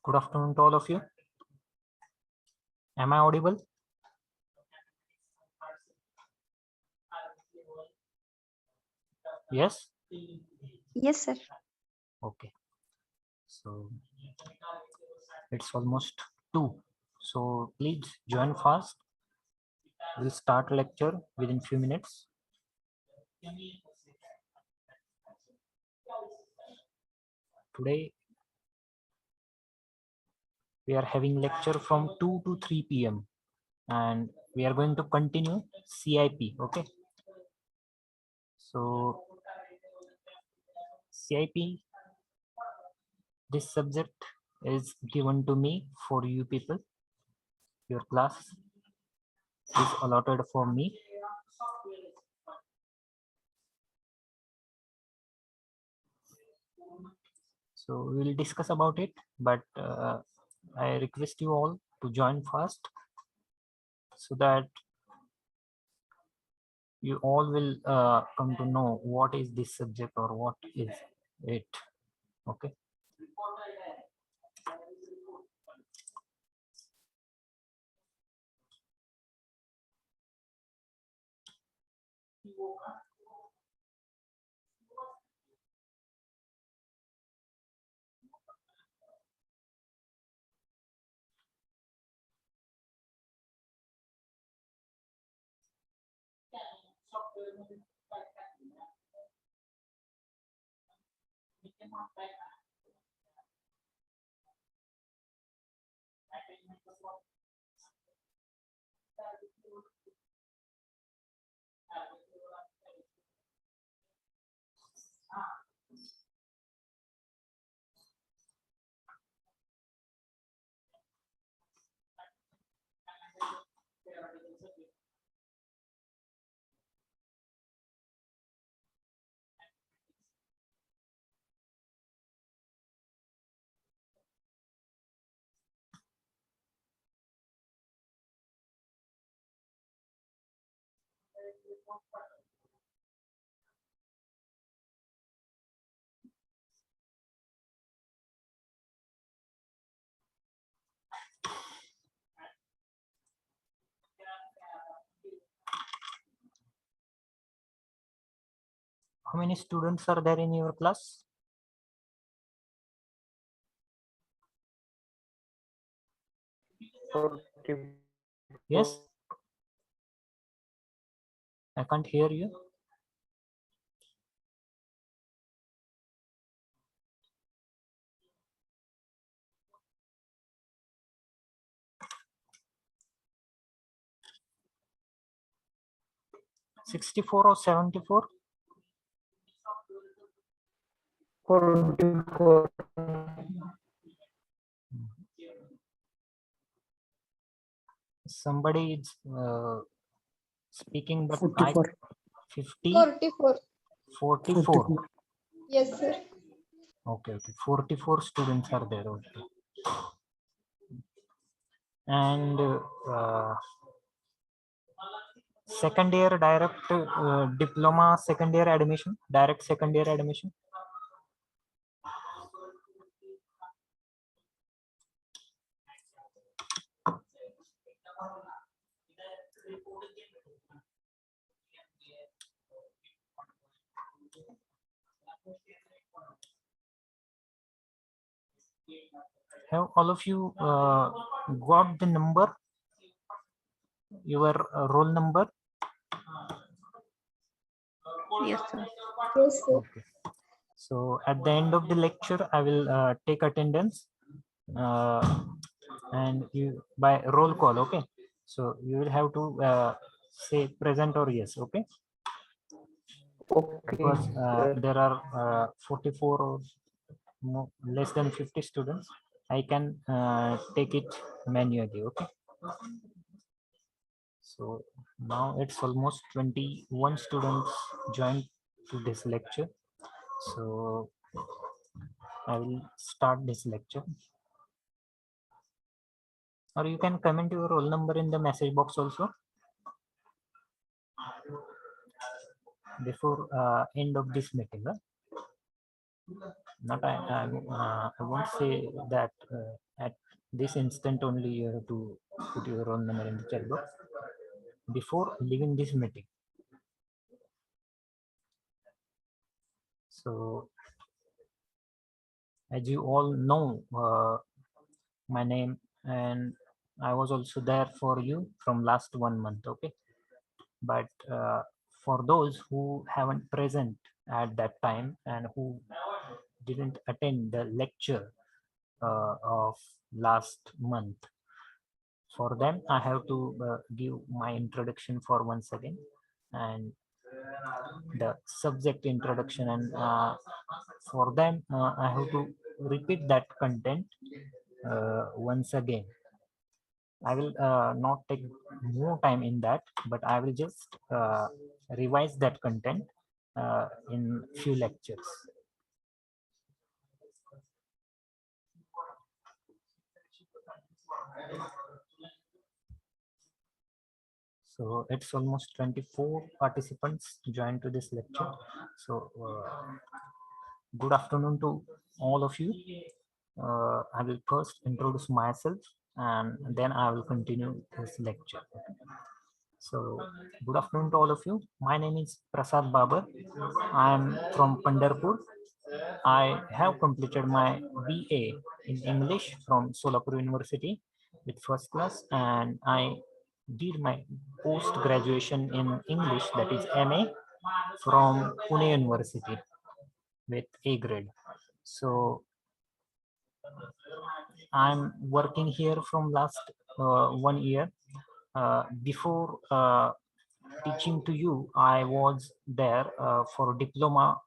Good afternoon to all of you. Am I audible? Yes? Yes, sir. Okay. So it's almost 2. So please join fast. We'll start lecture within few minutes. Today we are having lecture from 2 to 3 p.m. and we are going to continue CIP. Okay. So CIP, this subject is given to me for you people. Your class is allotted for me. So we will discuss about it, but I request you all to join fast so that you all will come to know what is this subject or what is it. Okay. How many students are there in your class? Yes, I can't hear you. $64 or $74? 44. Somebody is speaking, but 44. 50, 44. 44. Yes, sir. Okay, 44 students are there. Okay. And second year direct diploma, second year admission, direct second year admission. Have all of you got the number, your roll number? Yes, sir. Yes, sir. Okay. So at the end of the lecture, I will take attendance and you by roll call. Okay. So you will have to say present or yes. Okay. Okay. Because there are 44 or more, less than 50 students. I can take it manually. Okay. So now it's almost 21 students joined to this lecture. So I will start this lecture. Or you can comment your roll number in the message box also. before end of this meeting. Not I won't say that at this instant only you have to put your own number in the chat box before leaving this meeting. So as you all know my name, and I was also there for you from last 1 month, okay? But for those who haven't present at that time and who didn't attend the lecture of last month, for them I have to give my introduction for once again, and the subject introduction, and for them I have to repeat that content once again. I will not take more time in that, but I will just revise that content in few lectures. So it's almost 24 participants joined to this lecture. So good afternoon to all of you. I will first introduce myself and then I will continue this lecture. So good afternoon to all of you. My name is Prasad Babar. I am from Pandarpur. I have completed my BA in English from Solapur University with first class, and I did my post graduation in English, that is MA, from Pune University with A grade. So I'm working here from last 1 year. Before teaching to you, I was there for diploma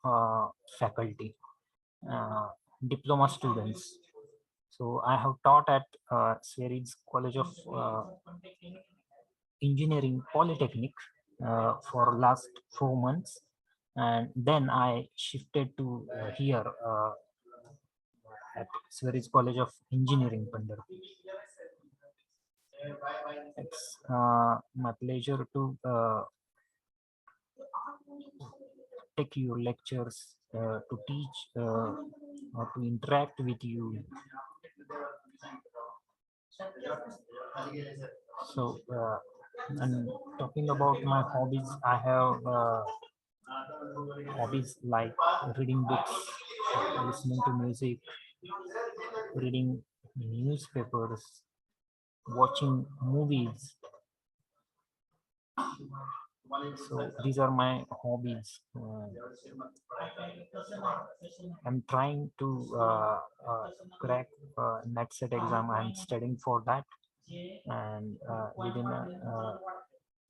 faculty, diploma students. So I have taught at SVERI's College of Engineering Polytechnic for last 4 months, and then I shifted to here at SVERI's College of Engineering, Pandarpur. It's my pleasure to take your lectures, to teach or to interact with you. So, and talking about my hobbies, I have hobbies like reading books, listening to music, reading newspapers, watching movies. So these are my hobbies. I'm trying to crack next set exam. I'm studying for that, and within a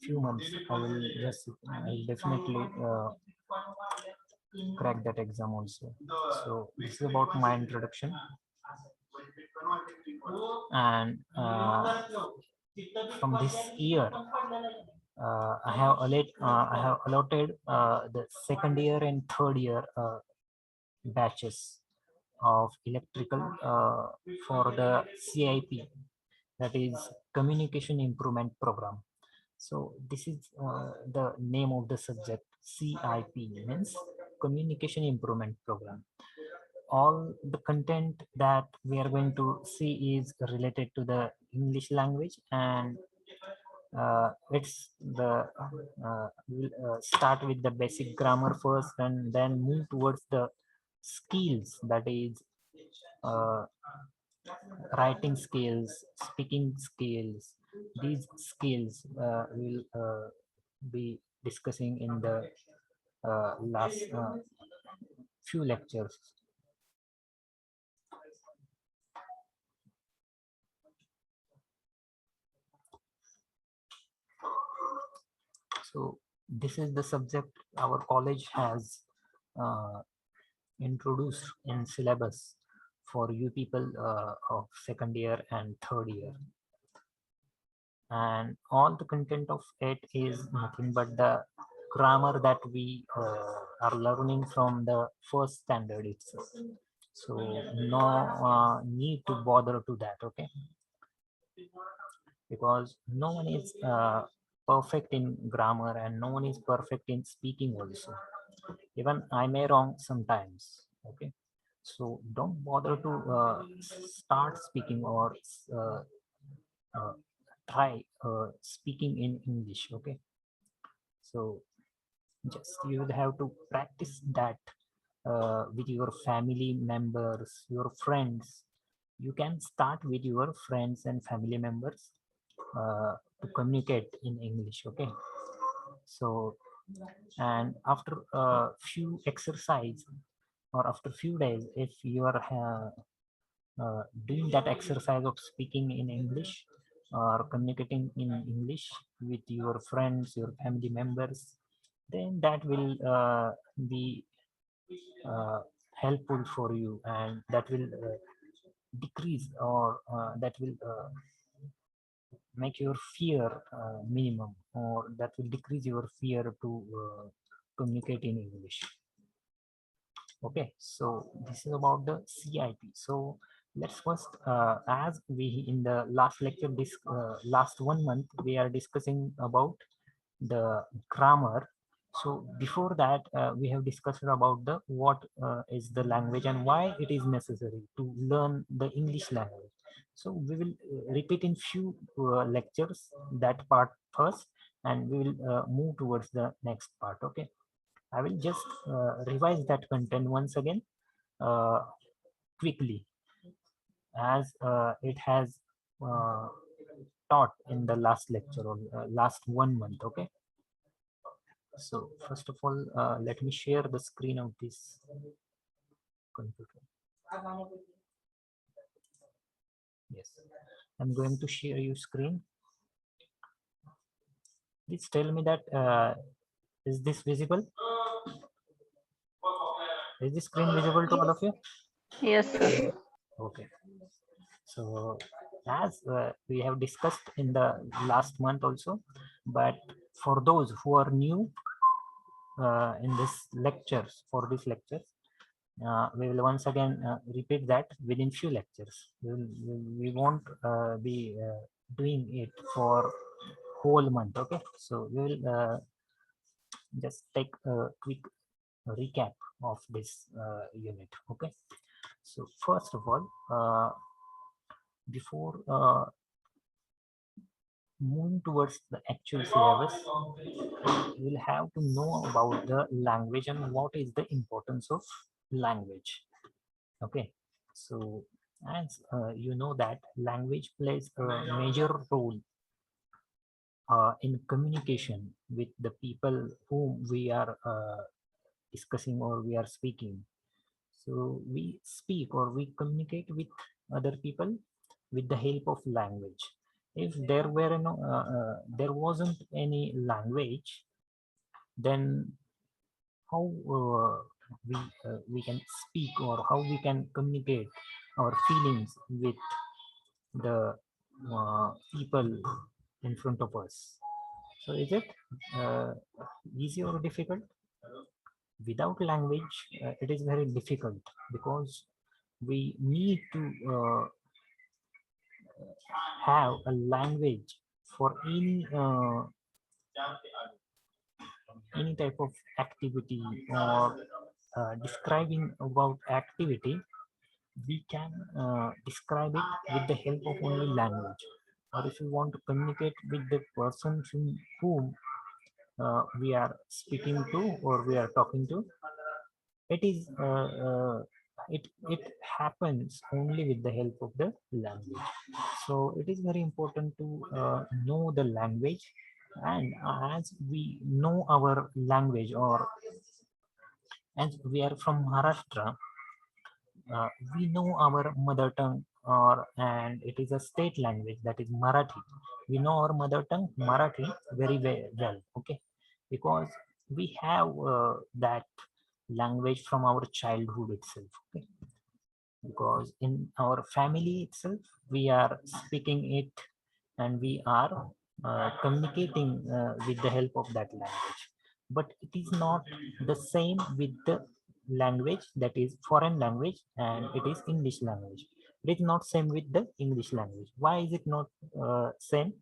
few months, I'll definitely crack that exam also. So this is about my introduction, and from this year I have allotted the second year and third year batches of electrical for the CIP, that is Communication Improvement Program. So this is the name of the subject. CIP means Communication Improvement Program. All the content that we are going to see is related to the English language, and we'll start with the basic grammar first and then move towards the skills, that is uh, writing skills, speaking skills. These skills will be discussing in the last few lectures. So this is the subject our college has uh, introduced in syllabus for you people of second year and third year, and all the content of it is nothing but the grammar that we are learning from the first standard itself. So no need to bother to that, okay? Because no one is perfect in grammar and no one is perfect in speaking also. Even I may wrong sometimes. Okay, so don't bother to start speaking or uh, uh, try speaking in English. Okay, so just you will have to practice that with your family members, your friends. You can start with your friends and family members to communicate in English. Okay, so and after a few exercise or after few days, if you are doing that exercise of speaking in English or communicating in English with your friends, your family members, then that will be uh, helpful for you, and that will decrease or that will make your fear minimum, or that will decrease your fear to communicate in English. Okay, so this is about the CIP. So let's first, as we in the last lecture, this last 1 month, we are discussing about the grammar. So before that, we have discussed about the what is the language and why it is necessary to learn the English language. So we will repeat in few lectures that part first, and we will move towards the next part. Okay, I will just revise that content once again uh, quickly, as it has uh, taught in the last lecture or last 1 month. Okay, so first of all, let me share the screen of this computer. Yes, I'm going to share your screen. Please tell me that is this visible? Is the screen visible to all of you? Yes, sir. Okay. So as we have discussed in the last month also, but for those who are new in this lectures, for these lectures, we will once again repeat that within few lectures. We won't be doing it for whole month. Okay, so we will just take a quick recap of this unit. Okay, so first of all, before moving towards the actual syllabus, we'll have to know about the language and what is the importance of language. Okay, so as you know that language plays a major role in communication with the people whom we are discussing or we are speaking. So we speak or we communicate with other people with the help of language. If there were no, there wasn't any language, then how we can speak or how we can communicate our feelings with the people in front of us. So is it easy or difficult? Without language, it is very difficult, because we need to have a language for any type of activity, or describing about activity. We can describe it with the help of only language. Or if you want to communicate with the person whom we are speaking to or we are talking to, it is it happens only with the help of the language. So it is very important to know the language. And as we know our language, or as we are from Maharashtra, we know our mother tongue, or and it is a state language, that is Marathi. We know our mother tongue Marathi very well. Okay, because we have that language from our childhood itself. Okay, because in our family itself we are speaking it, and we are communicating with the help of that language. But it is not the same with the language that is foreign language, and it is English language. It is not same with the English language. Why is it not same?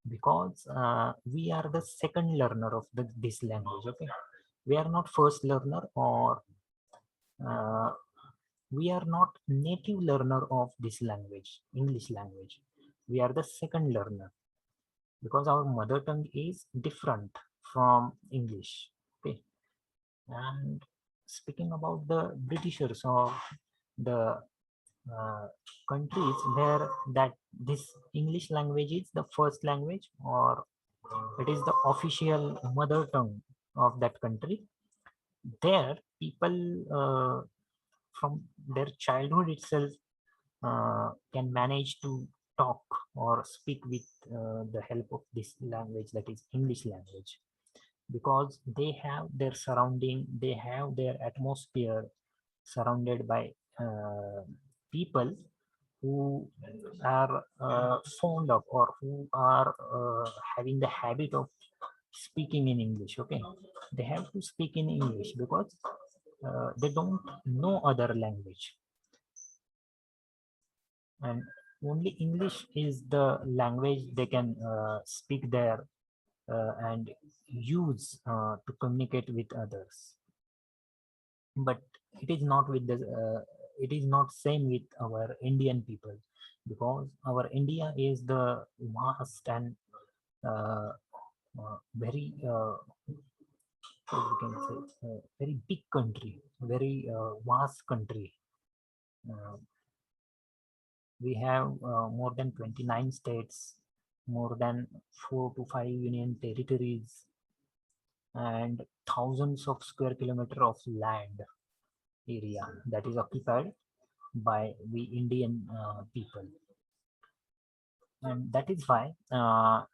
because we are the second learner of this language. Okay, we are not first learner, or uh, we are not native learner of this language, English language. We are the second learner because our mother tongue is different from English. Okay, and speaking about the Britishers or the uh, countries where that this English language is the first language, or it is the official mother tongue of that country, there people from their childhood itself can manage to talk or speak with the help of this language, that is English language, because they have their surrounding, they have their atmosphere surrounded by people who are fond of, or who are having the habit of speaking in English. Okay, they have to speak in English because they don't know other language, and only English is the language they can speak there and use to communicate with others. But it is not with the it is not same with our Indian people, because our India is the vast and uh, very what we can say, very big country, very vast country. uh, we have more than 29 states, more than 4 to 5 union territories, and thousands of square kilometer of land area that is occupied by we Indian people. And that is why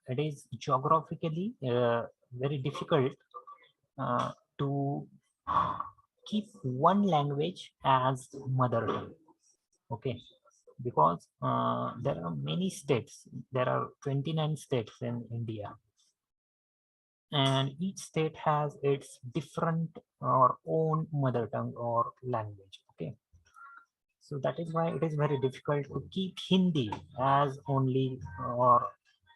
it is geographically very difficult to keep one language as mother tongue. Okay, because there are many states, there are 29 states in India, and each state has its different or own mother tongue or language. Okay, so that is why it is very difficult to keep Hindi as only, or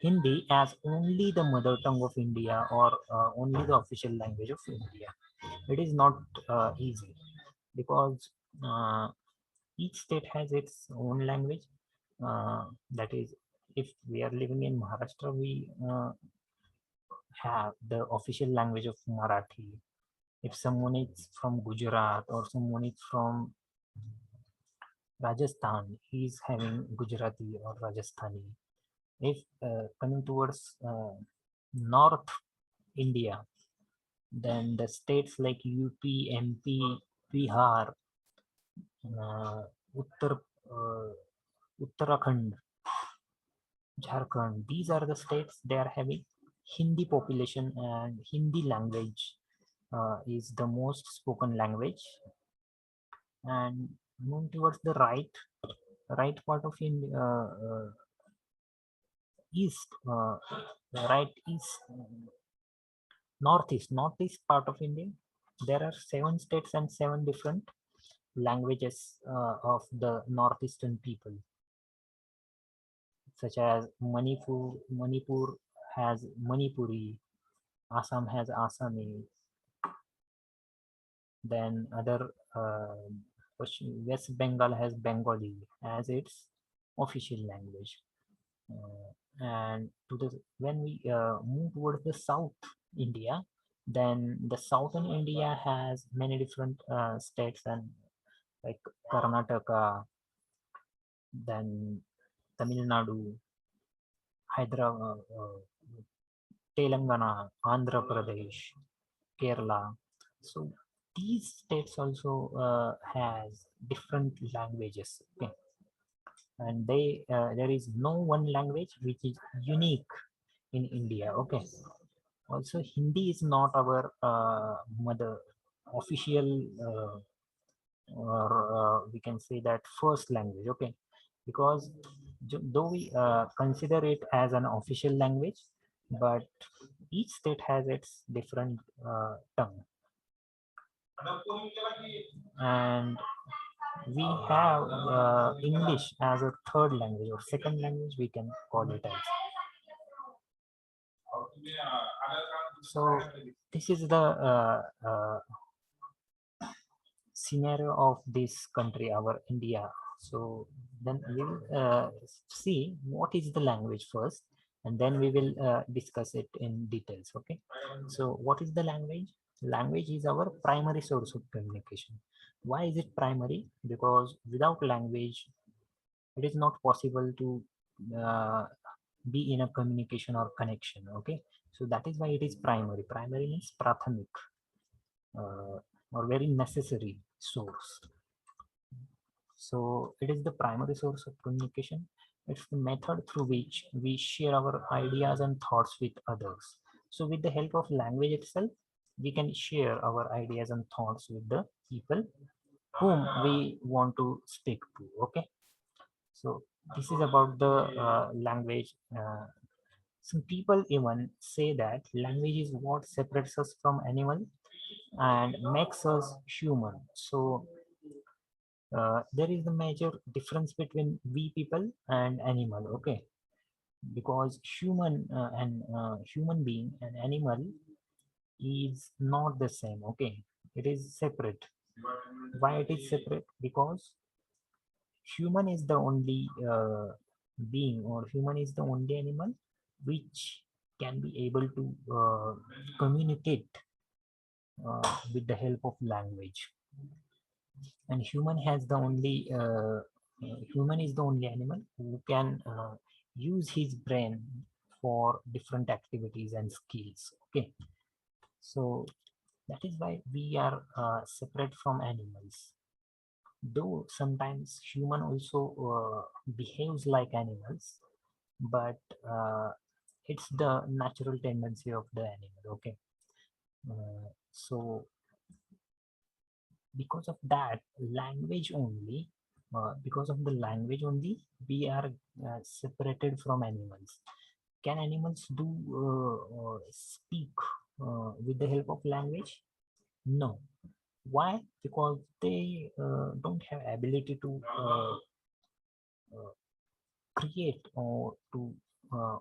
Hindi as only the mother tongue of India, or only the official language of India. It is not easy, because uh, each state has its own language. That is, if we are living in Maharashtra, we have the official language of Marathi. If someone is from Gujarat or someone is from Rajasthan, he is having Gujarati or Rajasthani. If coming towards North India, then the states like UP, MP, Bihar, Uttar, uh, Uttarakhand, Jharkhand, these are the states they are having Hindi population, and Hindi language is the most spoken language. And moving towards the right part of India, east, the right east, northeast part of India, there are 7 states and 7 different languages of the northeastern people, such as Manipur has Manipuri, Assam has Assami, then other West Bengal has Bengali as its official language. And to the when we move towards the South India, then the southern India has many different states, and like Karnataka, then Tamil Nadu, Hyderabad, Telangana, Andhra Pradesh, Kerala. So these states also has different languages. Okay, and there is no one language which is unique in India. Okay, also Hindi is not our mother official, or we can say that first language. Okay, because though we consider it as an official language, but each state has its different tongue, and we have English as a third language or second language, we can call it as. So this is the scenario of this country, our India. So then we will see what is the language first, and then we will discuss it in details. Okay, so what is the language? Language is our primary source of communication. Why is it primary? Because without language it is not possible to uh, be in a communication or connection. Okay, so that is why it is primary. Primary means prathamik, or very necessary source. So it is the primary source of communication. It's the method through which we share our ideas and thoughts with others. So with the help of language itself, we can share our ideas and thoughts with the people whom we want to speak to. Okay. So this is about the language. Some people even say that language is what separates us from animal and makes us human. So there is a major difference between we people and animal. Okay, because human being and animal is not the same. Okay, it is separate. Why it is separate? Because human is the only being, or human is the only animal which can be able to communicate with the help of language. And human is the only animal who can use his brain for different activities and skills. Okay, so that is why we are separate from animals, though sometimes human also behaves like animals, but it's the natural tendency of the animal. Okay, so because of that language only, because of the language only, we are separated from animals. Can animals do speak with the help of language? No. Why? Because they don't have ability to create or to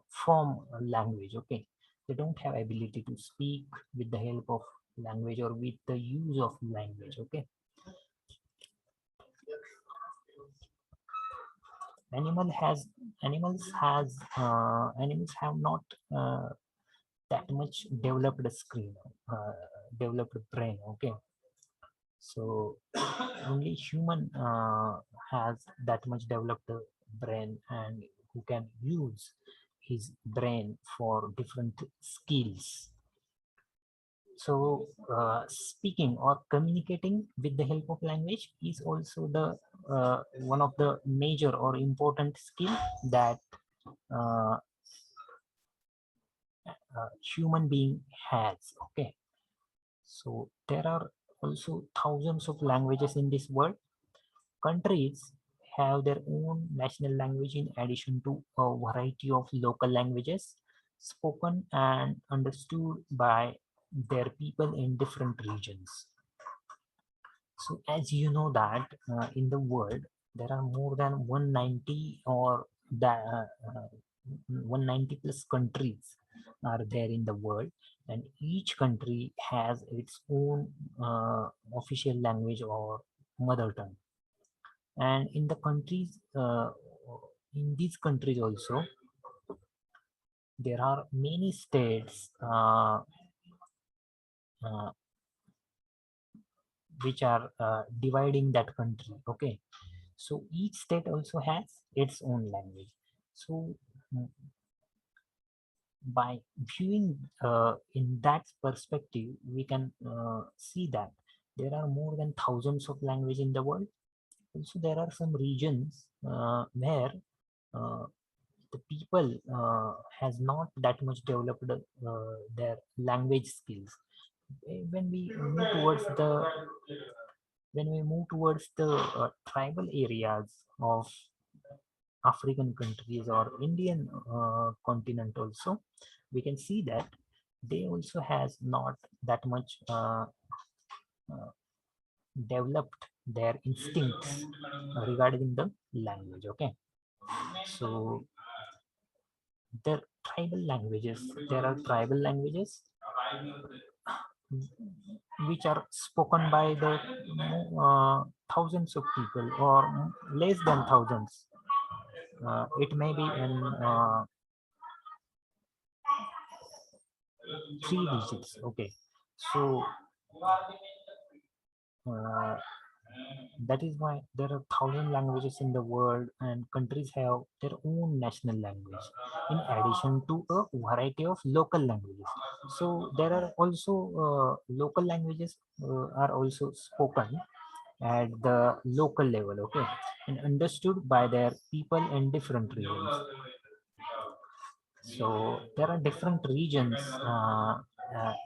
form a language. Okay, they don't have ability to speak with the help of language or with the use of language. Okay, animals have not that much developed screen, developed brain. Okay, so only human has that much developed brain, and who can use his brain for different skills. So speaking or communicating with the help of language is also the one of the major or important skill that uh, human being has. Okay, so there are also thousands of languages in this world. Countries have their own national language in addition to a variety of local languages spoken and understood by their people in different regions. So as you know that in the world there are more than 190 or the 190 plus countries are there in the world, and each country has its own official language or mother tongue. And in the countries in these countries also there are many states uh, which are dividing that country. Okay, so each state also has its own language. So mm, by viewing in that perspective, we can see that there are more than thousands of language in the world. Also there are some regions where uh, the people has not that much developed their language skills. When we move towards the tribal areas of African countries or Indian continent also, we can see that they also has not that much developed their instincts regarding the language. Okay, so there are tribal languages which are spoken by the thousands of people or less than thousands. It may be in 3 digits. Okay, so uh, that is why there are 1,000 languages in the world, and countries have their own national language in addition to a variety of local languages. So there are also local languages are also spoken at the local level, okay, and understood by their people in different regions. So there are different regions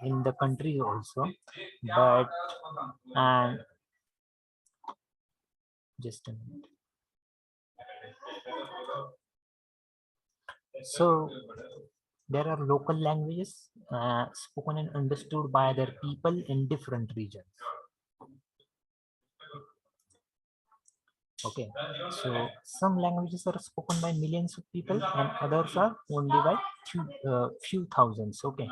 in the country also, but and just a minute. So there are local languages spoken and understood by their people in different regions. Okay, so some languages are spoken by millions of people and others are only by few thousands. Okay,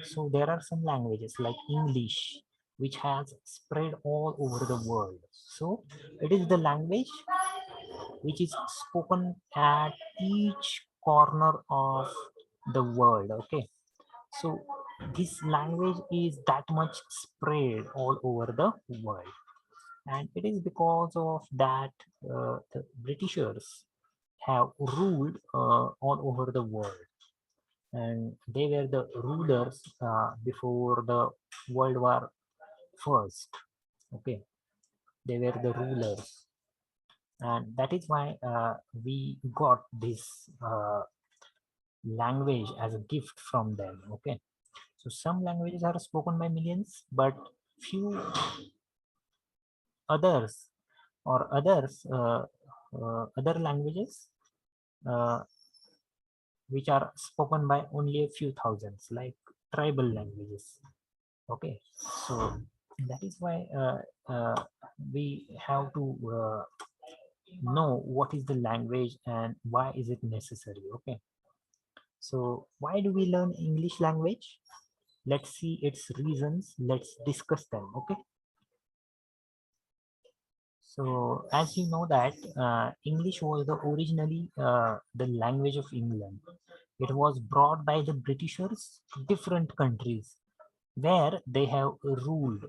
so there are some languages like English, which has spread all over the world. So it is the language which is spoken at each corner of the world. Okay, so this language is that much spread all over the world, and it is because of that the Britishers have ruled all over the world, and they were the rulers before the World War First. Okay, they were the rulers, and that is why we got this language as a gift from them. Okay, so some languages are spoken by millions, but few others or others other languages uh, which are spoken by only a few thousands, like tribal languages. Okay, so that is why we have to know what is the language and why is it necessary. Okay, so why do we learn English language? Let's see its reasons. Let's discuss them. Okay, so as you know that English was the originally the language of England. It was brought by the Britishers to different countries where they have ruled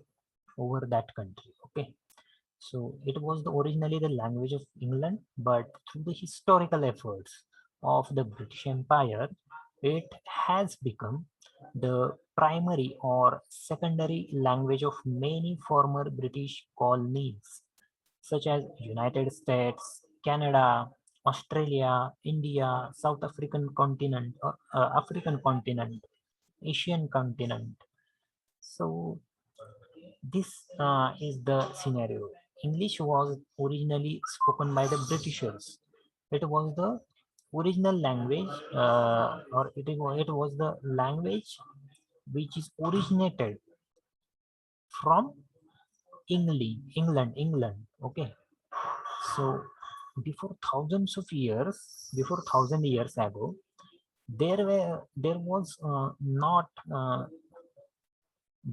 over that country. Okay, so it was originally the language of England, but through the historical efforts of the British Empire, it has become the primary or secondary language of many former British colonies, such as United States, Canada, Australia, India, South African continent, African continent, Asian continent. So this is the scenario. English was originally spoken by the Britishers. It was the original language, it was the language which is originated from England. Okay, so before 1,000 years ago, there was not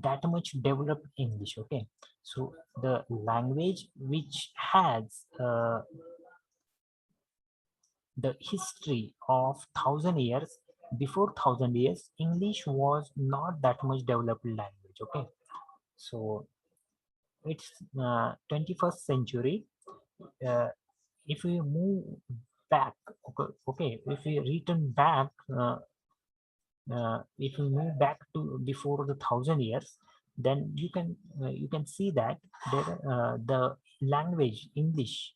that much developed English. Okay, so the language which has the history of 1,000 years, before 1,000 years, English was not that much developed language. Okay, so it's 21st century. Uh, if we move back, okay, if we return back, if we move back to before the 1,000 years, then you can see that the language English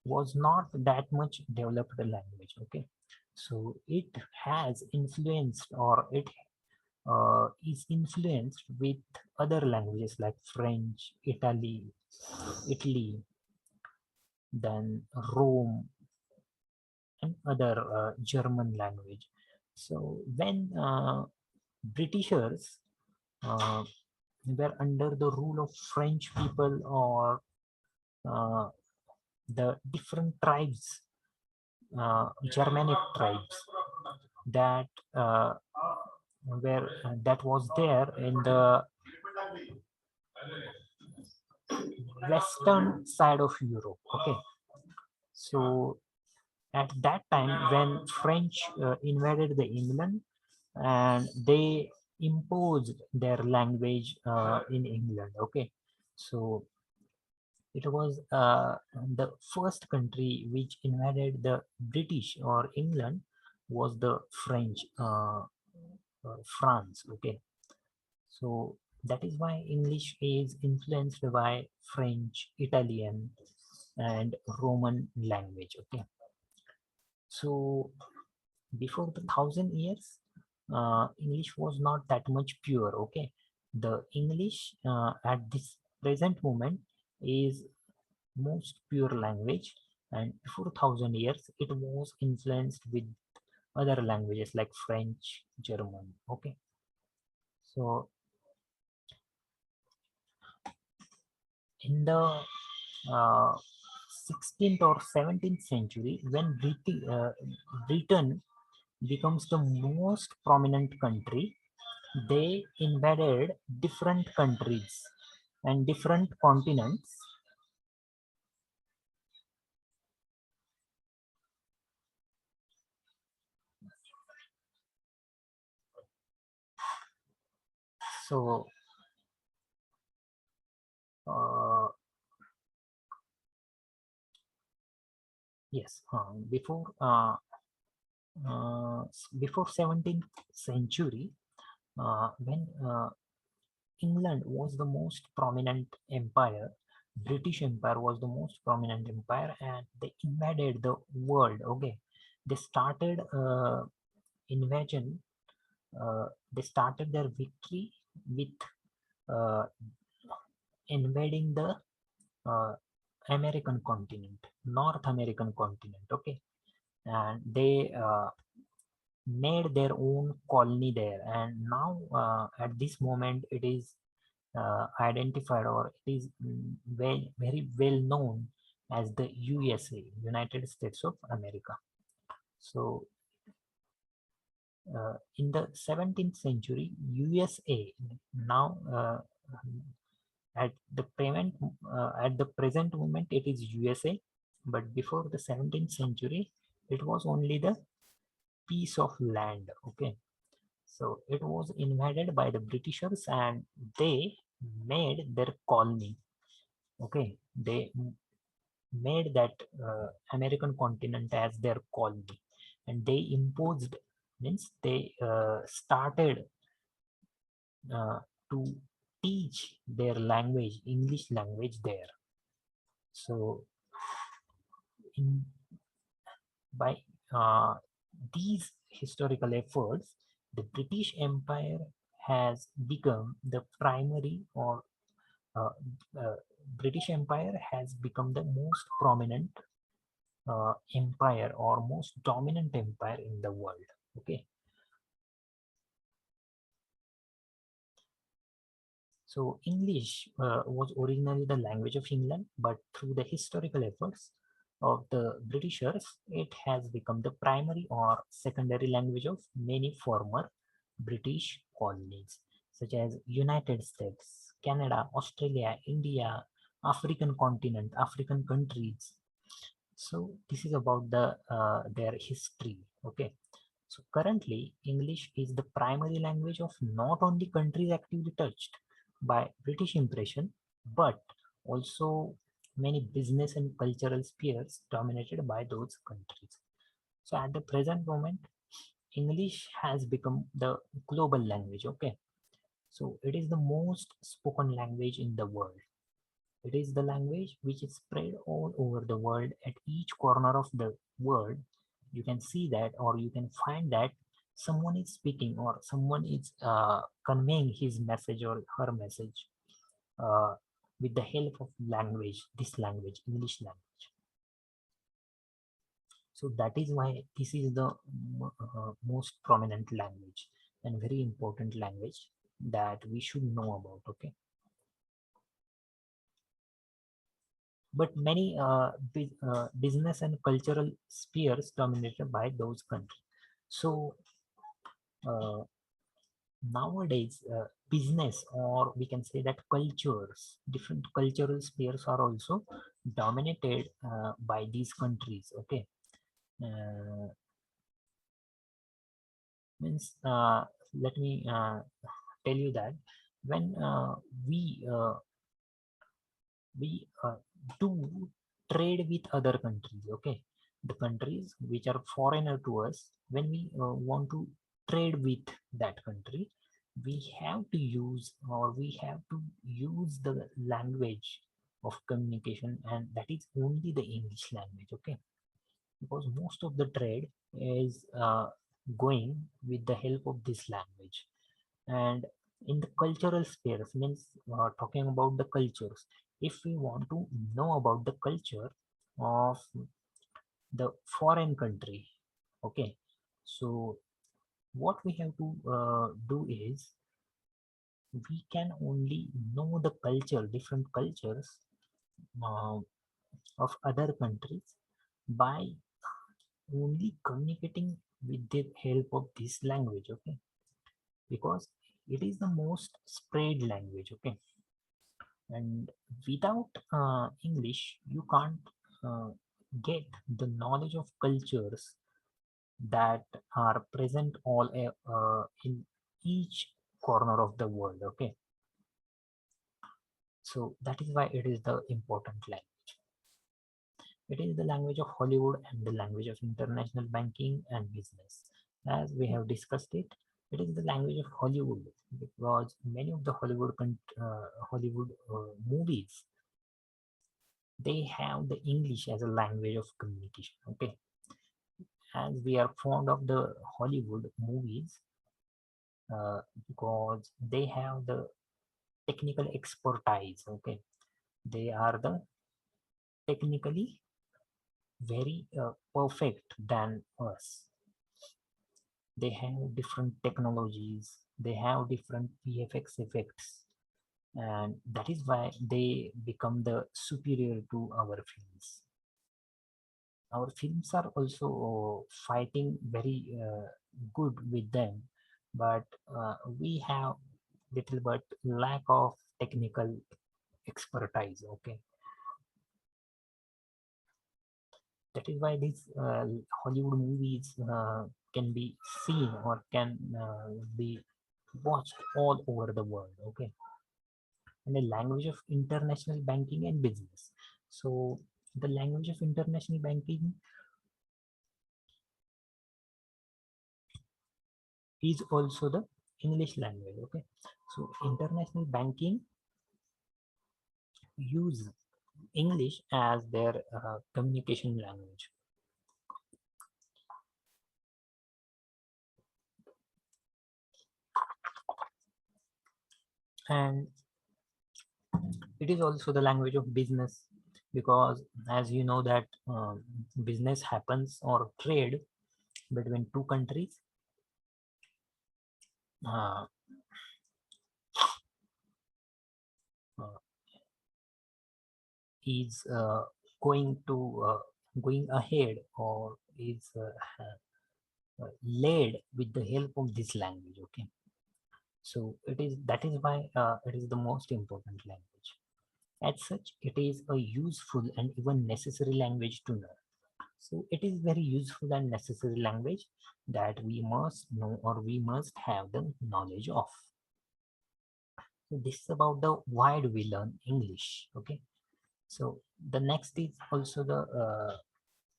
was not that much developed language. Okay, so it has influenced, or it is influenced with other languages like French, Italy, then Rome, and other German language. So when Britishers uh, were under the rule of French people, or uh, the different tribes, Germanic tribes that where that was there in the western side of Europe. Okay, so at that time when French invaded the England, and they imposed their language in England. Okay, so it was the first country which invaded the British or England was the French, France. Okay, so that is why English is influenced by French, Italian, and Roman language. Okay, so before the 1,000 years, English was not that much pure. Okay, the English at this present moment is most pure language, and before 1,000 years it was influenced with other languages like French, German. Okay, so in the uh, 16th or 17th century, when Britain becomes the most prominent country, they invaded different countries and different continents. So uh, yes, before 17th century, when England was the most prominent empire, British Empire was the most prominent empire, and they invaded the world. Okay, they started invasion. They started their victory with uh, invading the uh, American continent, North American continent. Okay, and they made their own colony there, and now at this moment it is identified, or it is very well known as the USA, United States of America. So in the 17th century, USA now at the present moment it is USA, but before the 17th century it was only the piece of land. Okay, so it was invaded by the Britishers and they made their colony. Okay, they made that American continent as their colony, and they imposed, means they started uh, to teach their language, English language there. So in by these historical efforts, the British Empire has become the primary, or uh, uh, British Empire has become the most prominent empire or most dominant empire in the world. Okay, so English was originally the language of England, but through the historical efforts of the Britishers, it has become the primary or secondary language of many former British colonies, such as United States, Canada, Australia, India, African continent, African countries. So this is about their history. Okay, so currently English is the primary language of not only countries actively touched by British impression, but also many business and cultural spheres dominated by those countries. So at the present moment, English has become the global language. Okay, so it is the most spoken language in the world. It is the language which is spread all over the world. At each corner of the world, you can see that, or you can find that someone is speaking, or someone is conveying his message or her message uh, with the help of language, this language, English language. So that is why this is the most prominent language and very important language that we should know about. Okay. But many business and cultural spheres dominated by those countries. So nowadays business, or we can say that cultures, different cultural spheres are also dominated by these countries. Okay, uh, means let me tell you that when we do trade with other countries, okay, the countries which are foreigner to us, when we want to trade with that country, we have to use, or we have to use the language of communication, and that is only the English language. Okay, because most of the trade is going with the help of this language. And in the cultural spheres, means talking about the cultures, if we want to know about the culture of the foreign country, okay, so what we have to do is we can only know the culture, different cultures uh, of other countries by only communicating with the help of this language. Okay, because it is the most spread language. Okay, and without English you can't get the knowledge of cultures that are present all in each corner of the world. Okay, so that is why it is the important language. It is the language of Hollywood and the language of international banking and business. As we have discussed it, it is the language of Hollywood because many of the Hollywood movies, they have the English as a language of communication. Okay, as we are fond of the Hollywood movies because they have the technical expertise. Okay, they are the technically very perfect than us. They have different technologies, they have different VFX effects, and that is why they become the superior to our films. Our films are also fighting very good with them, but we have little but lack of technical expertise. Okay, that is why these Hollywood movies can be seen or can be watched all over the world. Okay, and the language of international banking and business. So the language of international banking is also the English language. Okay, so international banking use English as their communication language. And it is also the language of business because as you know that business happens or trade between two countries uh, uh, is going to going ahead or is led with the help of this language. Okay, so it is, that is why it is the most important language. As such, it is a useful and even necessary language to know. So it is very useful and necessary language that we must know or we must have the knowledge of. So this is about the why do we learn English. Okay, so the next is also the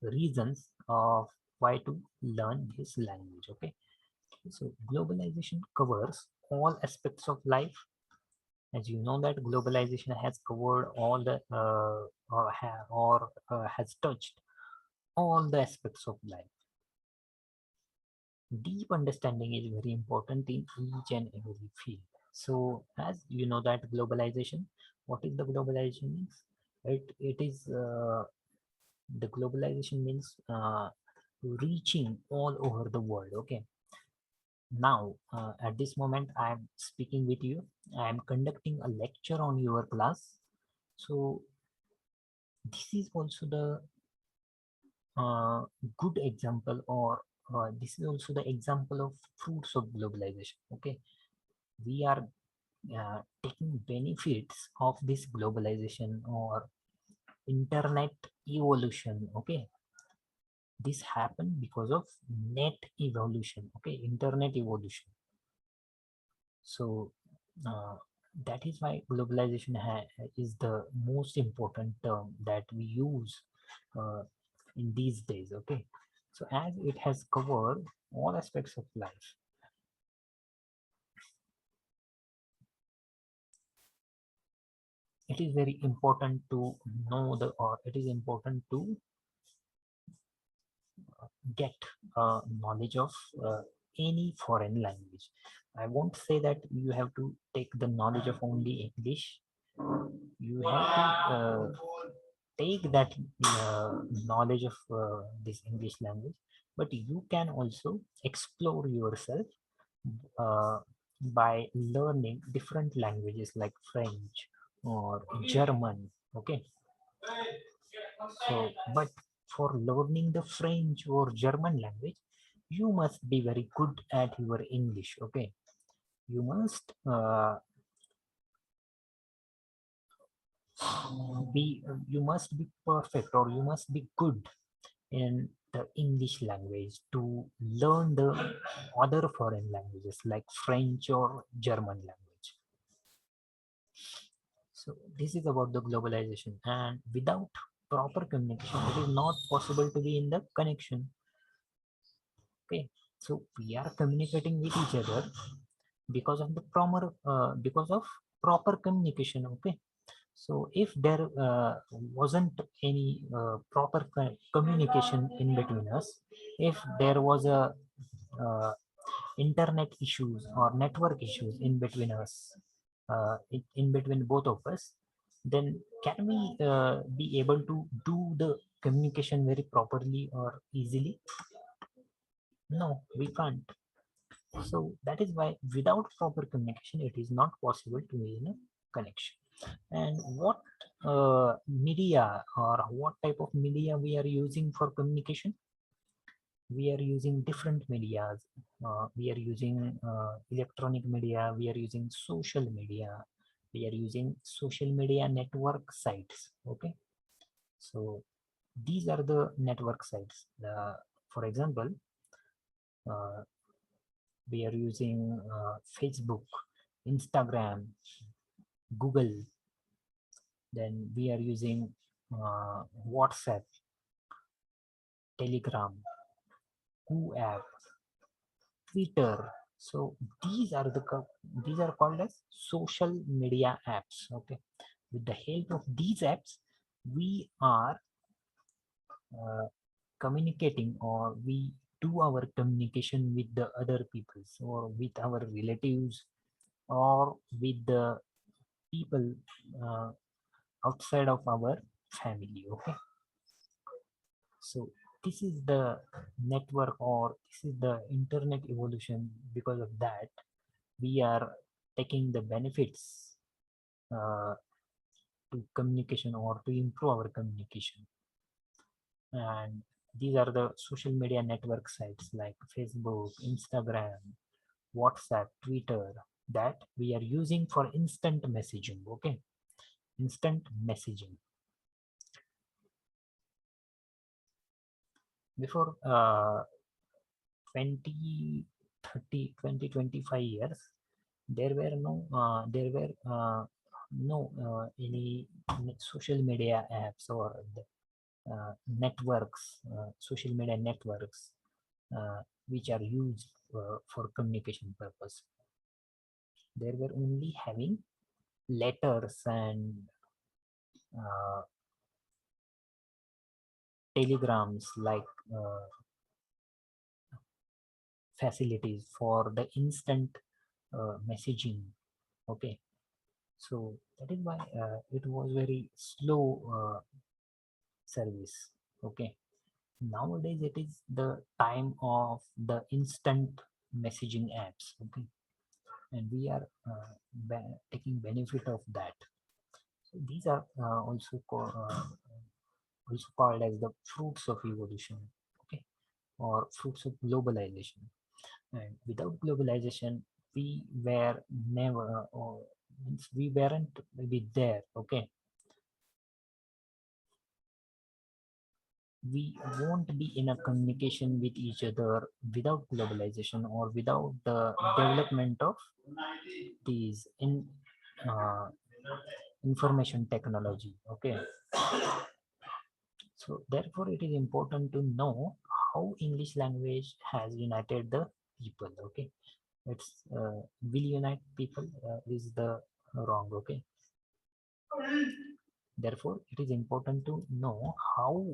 reasons of why to learn this language. Okay, so globalization covers all aspects of life. As you know that globalization has covered all the has touched all the aspects of life. Deep understanding is very important in each and every field. So as you know that globalization, what is the globalization means? It is the globalization means reaching all over the world. Okay, now at this moment I am speaking with you, I am conducting a lecture on your class. So this is also the good example, or this is also the example of fruits of globalization. Okay, we are taking benefits of this globalization or internet evolution. Okay, this happened because of net evolution. Okay, internet evolution. So that is why globalization is the most important term that we use uh, in these days. Okay, so as it has covered all aspects of life, it is very important to know or it is important to get knowledge of any foreign language. I won't say that you have to take the knowledge of only English. You have to take that knowledge of this English language, but you can also explore yourself by learning different languages like French or German. Okay, so but for learning the French or German language, you must be very good at your English. Okay, you must be perfect, or you must be good in the English language to learn the other foreign languages like French or German language. So this is about the globalization, and without proper communication, it is not possible to be in the connection. Okay, so we are communicating with each other because of proper communication. Okay, so if there wasn't any proper communication in between us, if there was a uh, internet issues or network issues in between us, in between both of us, then can we be able to do the communication very properly or easily? No, we can't. So that is why without proper communication, it is not possible to be in a connection. And what media or what type of media we are using for communication? We are using different medias. We are using electronic media. We are using social media. We are using social media network sites. Okay, so these are the network sites. For example, uh, we are using Facebook, Instagram, Google. Then we are using WhatsApp, Telegram, app, Twitter. So these are called as social media apps. Okay, with the help of these apps, we are communicating, or we do our communication with the other peoples, or with our relatives, or with the people uh, outside of our family. Okay, so this is the network, or this is the internet evolution. Because of that, we are taking the benefits uh, to communication, or to improve our communication. And these are the social media network sites like Facebook, Instagram, WhatsApp, Twitter, that we are using for instant messaging. Okay, instant messaging. Before 20, 30, 20, 25 years, there were no any social media apps or the, networks, social media networks, which are used for communication purpose. There were only having letters and uh, telegrams, like facilities for the instant messaging. Okay, so that is why it was very slow service. Okay, nowadays it is the time of the instant messaging apps. Okay, and we are taking benefit of that. So these are also called as the fruits of evolution. Okay, or fruits of globalization. And without globalization, we were never, or means we weren't be there. Okay, we won't be in a communication with each other without globalization or without the development of these uh, information technology. Okay, so therefore it is important to know how English language has united the people. Okay, it's will unite people is the wrong. Okay, therefore it is important to know how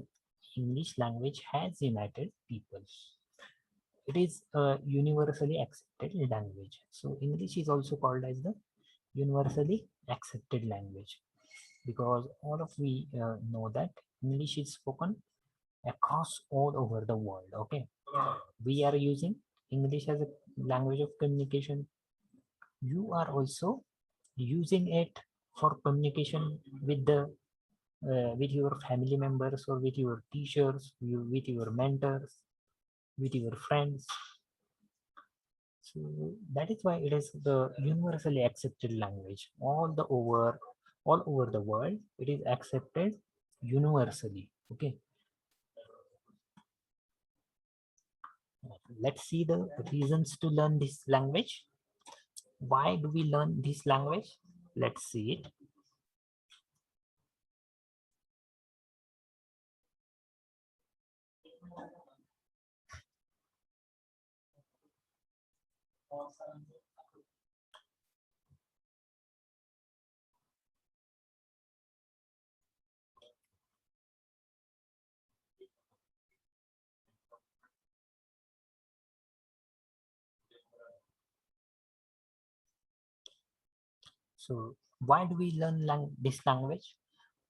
English language has united people. It is a universally accepted language. So English is also called as the universally accepted language because all of we know that English is spoken across all over the world. Okay, we are using English as a language of communication. You are also using it for communication with your family members or with your teachers, with your mentors, with your friends. So that is why it is the universally accepted language. All over the world, it is accepted universally. Okay. Let's see the reasons to learn this language. Why do we learn this language? Let's see it. So why do we learn this language?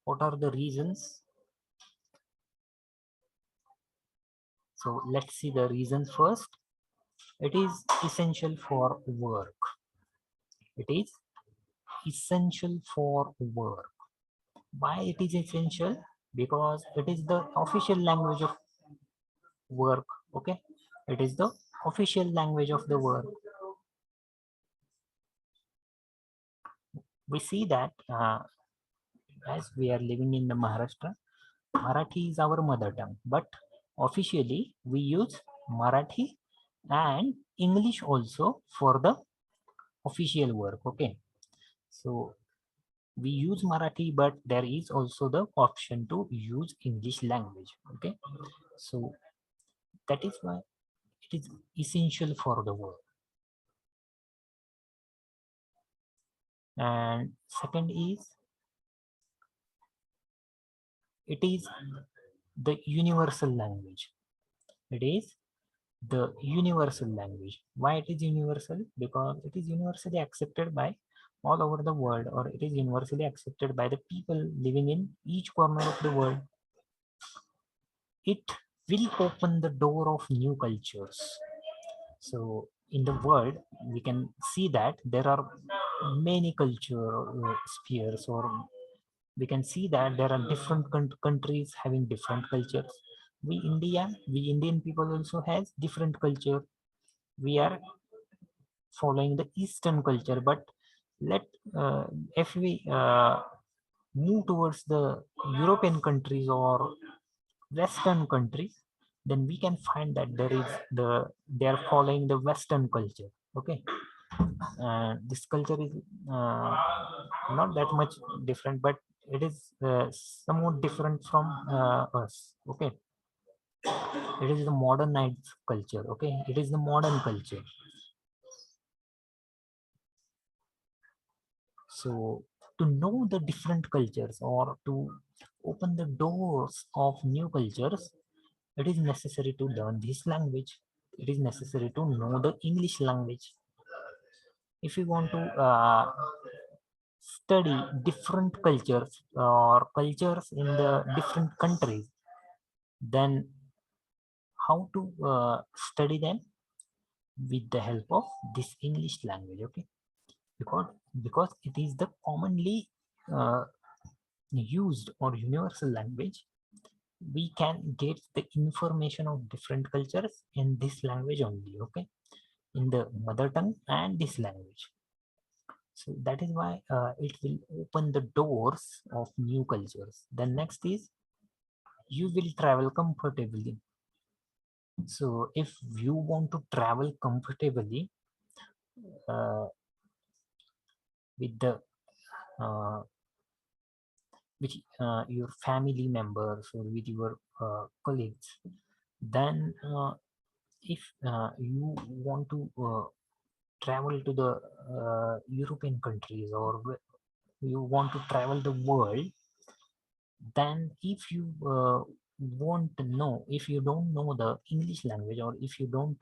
What are the reasons? So let's see the reasons first. It is essential for work. It is essential for work. Why it is essential? Because it is the official language of work. Okay, it is the official language of the work. We see that as we are living in the Maharashtra, Marathi is our mother tongue, but officially we use Marathi and English also for the official work. Okay, so we use Marathi, but there is also the option to use English language. Okay, so that is why it is essential for the work. And second is it is the universal language. It is the universal language. Why it is universal? Because it is universally accepted by all over the world, or it is universally accepted by the people living in each corner of the world. It will open the door of new cultures. So in the world, we can see that there are many culture spheres, or we can see that there are different countries having different cultures. We Indian people also has different culture. We are following the Eastern culture, but let if we move towards the European countries or Western countries, then we can find that they are following the Western culture. Okay, this culture is not that much different, but it is somewhat different from us. Okay, it is the modernized culture. Okay, it is the modern culture. So to know the different cultures or to open the doors of new cultures, it is necessary to learn this language. It is necessary to know the English language. If you want to study different cultures or cultures in the different countries, then how to study them? With the help of this English language. Okay, because it is the commonly uh, used or universal language, we can get the information of different cultures in this language only. Okay, in the mother tongue and this language. So that is why it will open the doors of new cultures. The next is you will travel comfortably. So if you want to travel comfortably uh, with the with your family members or with your colleagues, then if you want to travel to the European countries, or you want to travel the world, then if you want to know, if you don't know the English language, or if you don't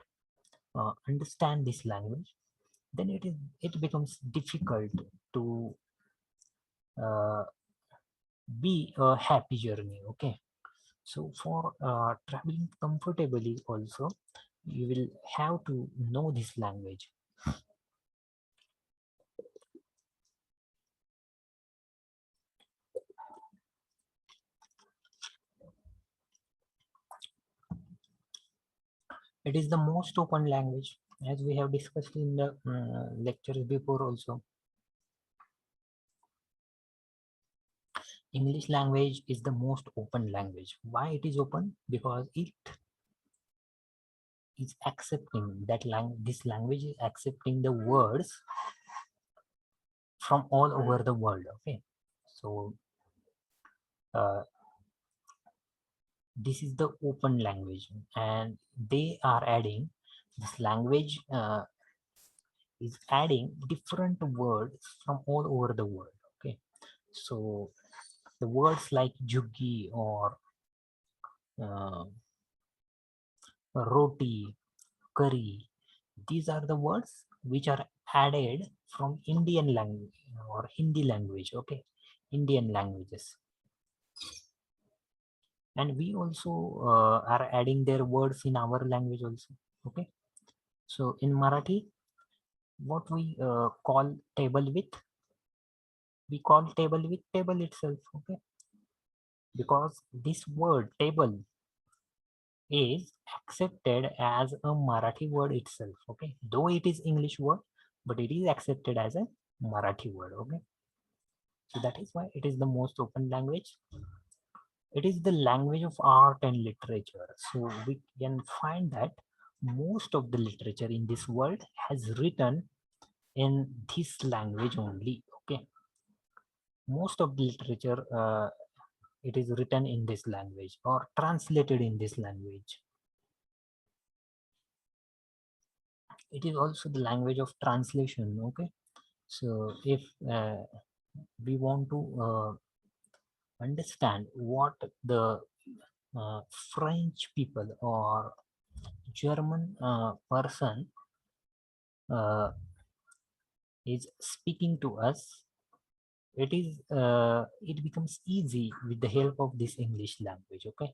understand this language, then it becomes difficult to uh, be a happy journey. Okay, so for traveling comfortably also, you will have to know this language. It is the most open language, as we have discussed in the lectures before also. English language is the most open language. Why it is open? Because it is accepting that this language is accepting the words from all over the world. Okay, so this is the open language, and they are adding this language is adding different words from all over the world. Okay, so the words like juggi or uh, roti, curry, these are the words which are added from Indian language or Hindi language. Okay, Indian languages, and we also are adding their words in our language also. Okay, so in Marathi, what we call table with, we call table with table itself. Okay, because this word table is accepted as a Marathi word itself. Okay, though it is English word, but it is accepted as a Marathi word. Okay, so that is why it is the most open language. It is the language of art and literature. So we can find that most of the literature in this world has written in this language only. Okay, most of the literature it is written in this language or translated in this language. It is also the language of translation. Okay, so if we want to understand what the French people or German person is speaking to us, it becomes easy with the help of this English language. Okay,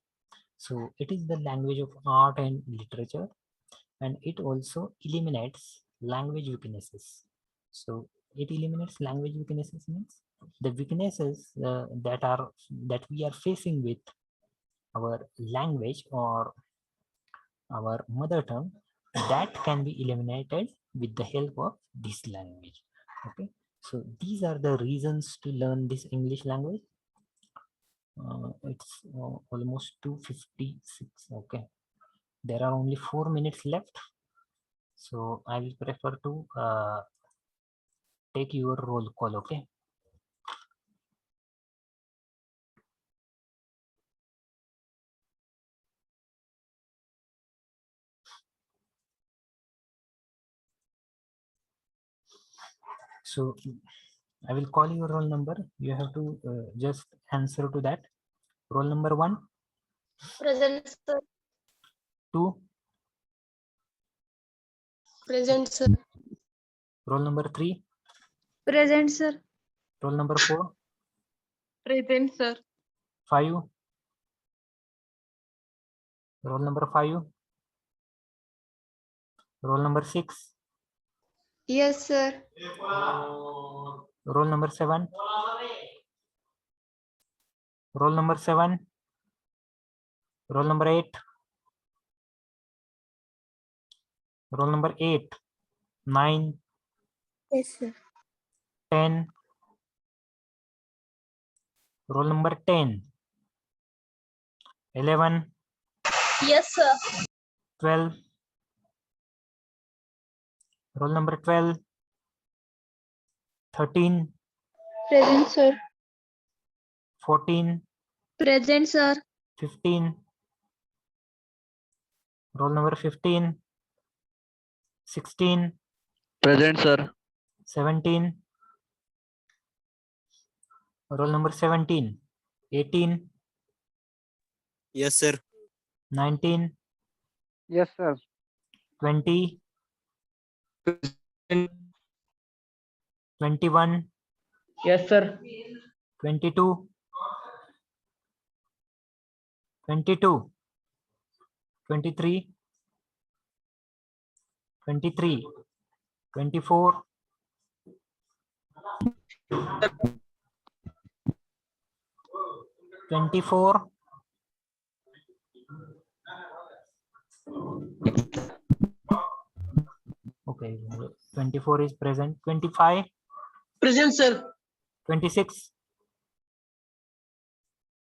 so it is the language of art and literature, and it also eliminates language weaknesses. So it eliminates language weaknesses means the weaknesses that we are facing with our language or our mother tongue, that can be eliminated with the help of this language. Okay, so these are the reasons to learn this English language. It's almost 2:56. Okay, there are only 4 minutes left, so I will prefer to take your roll call. Okay, so I will call your roll number. You have to just answer to that. Roll number 1, Present, sir. 2, Present, sir. roll number 3, Present, sir. roll number 4, Present, sir. 5, roll number 5, roll number 6, Yes, sir. roll number 7, roll number 7, roll number 8, roll number 8, 9, Yes, sir. 10. Roll number 10. 11, Yes, sir. 12. Roll number 12. 13, Present, sir. 14, Present, sir. 15. Roll number 15. 16, Present, sir. 17. Roll number 17. 18, Yes, sir. 19, Yes, sir. 20, 21, Yes, sir. 22, 22, 23, 23, 24, 24, okay, 24 is present, 25, Present, sir. 26,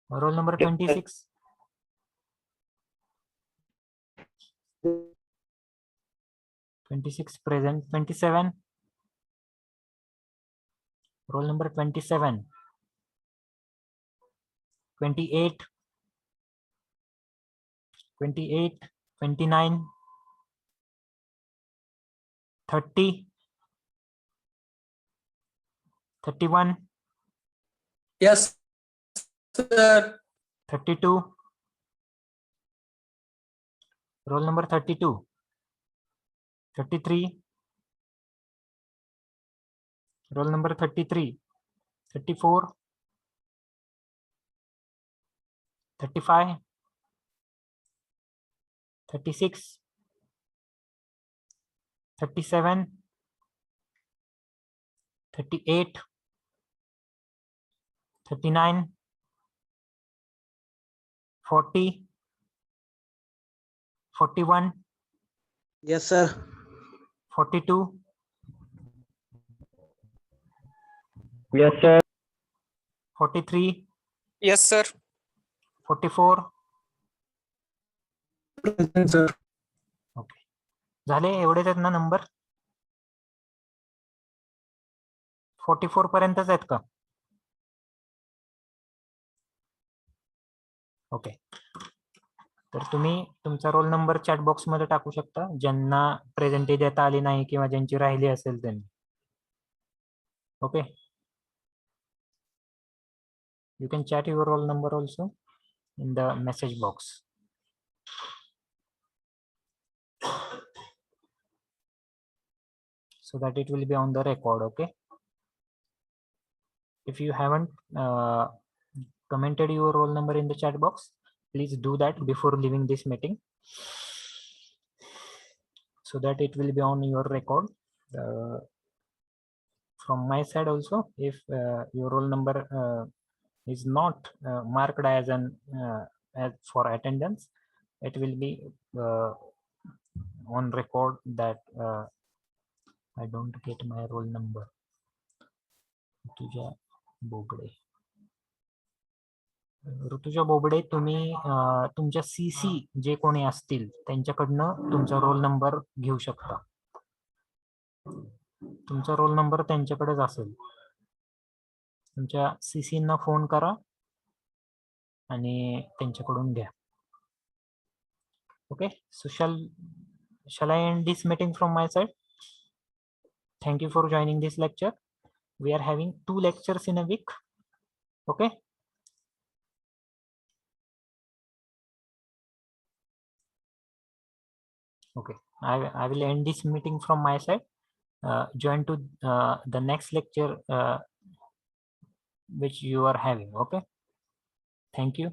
roll number 26, 26 present, 27, roll number 27, 28, 28, 29, 30, 31, Yes, sir. 32, roll number 32, 33, roll number 33, 34, 35, 36, 37, 38, 39, 40, 41, Yes, sir. 42, Yes, sir. 43, Yes, sir. 44. Present, sir. Okay, झाले एवढेच आहेत ना number? 44 पर्यंतच आहेत का? Okay, तर तुम्ही तुमचा रोल नंबर चॅट बॉक्स मध्ये टाकू शकता, ज्यांना प्रेझेंटी देता आली नाही किंवा ज्यांची राहिली असेल त्यांनी. Okay, you can chat your roll number also in the message box. So that it will be on the record. Okay, if you haven't commented your roll number in the chat box, please do that before leaving this meeting, so that it will be on your record. From my side also, if your roll number is not marked as an as for attendance, it will be on record that I don't get my roll number. Rutuja Bobde, Rutuja Bobde, तुम्ही तुमच्या CC जे कोणी असतील त्यांच्याकडनं तुमचा roll number घेऊ शकता. तुमचा roll number त्यांच्याकडेच असेल. तुमच्या CC ना फोन करा आणि त्यांच्याकडून घ्या. Okay, so shall I end this meeting from my side? Thank you for joining this lecture. We are having 2 lectures in a week. Okay. Okay, I will end this meeting from my side. Join to the next lecture which you are having. Okay. Thank you.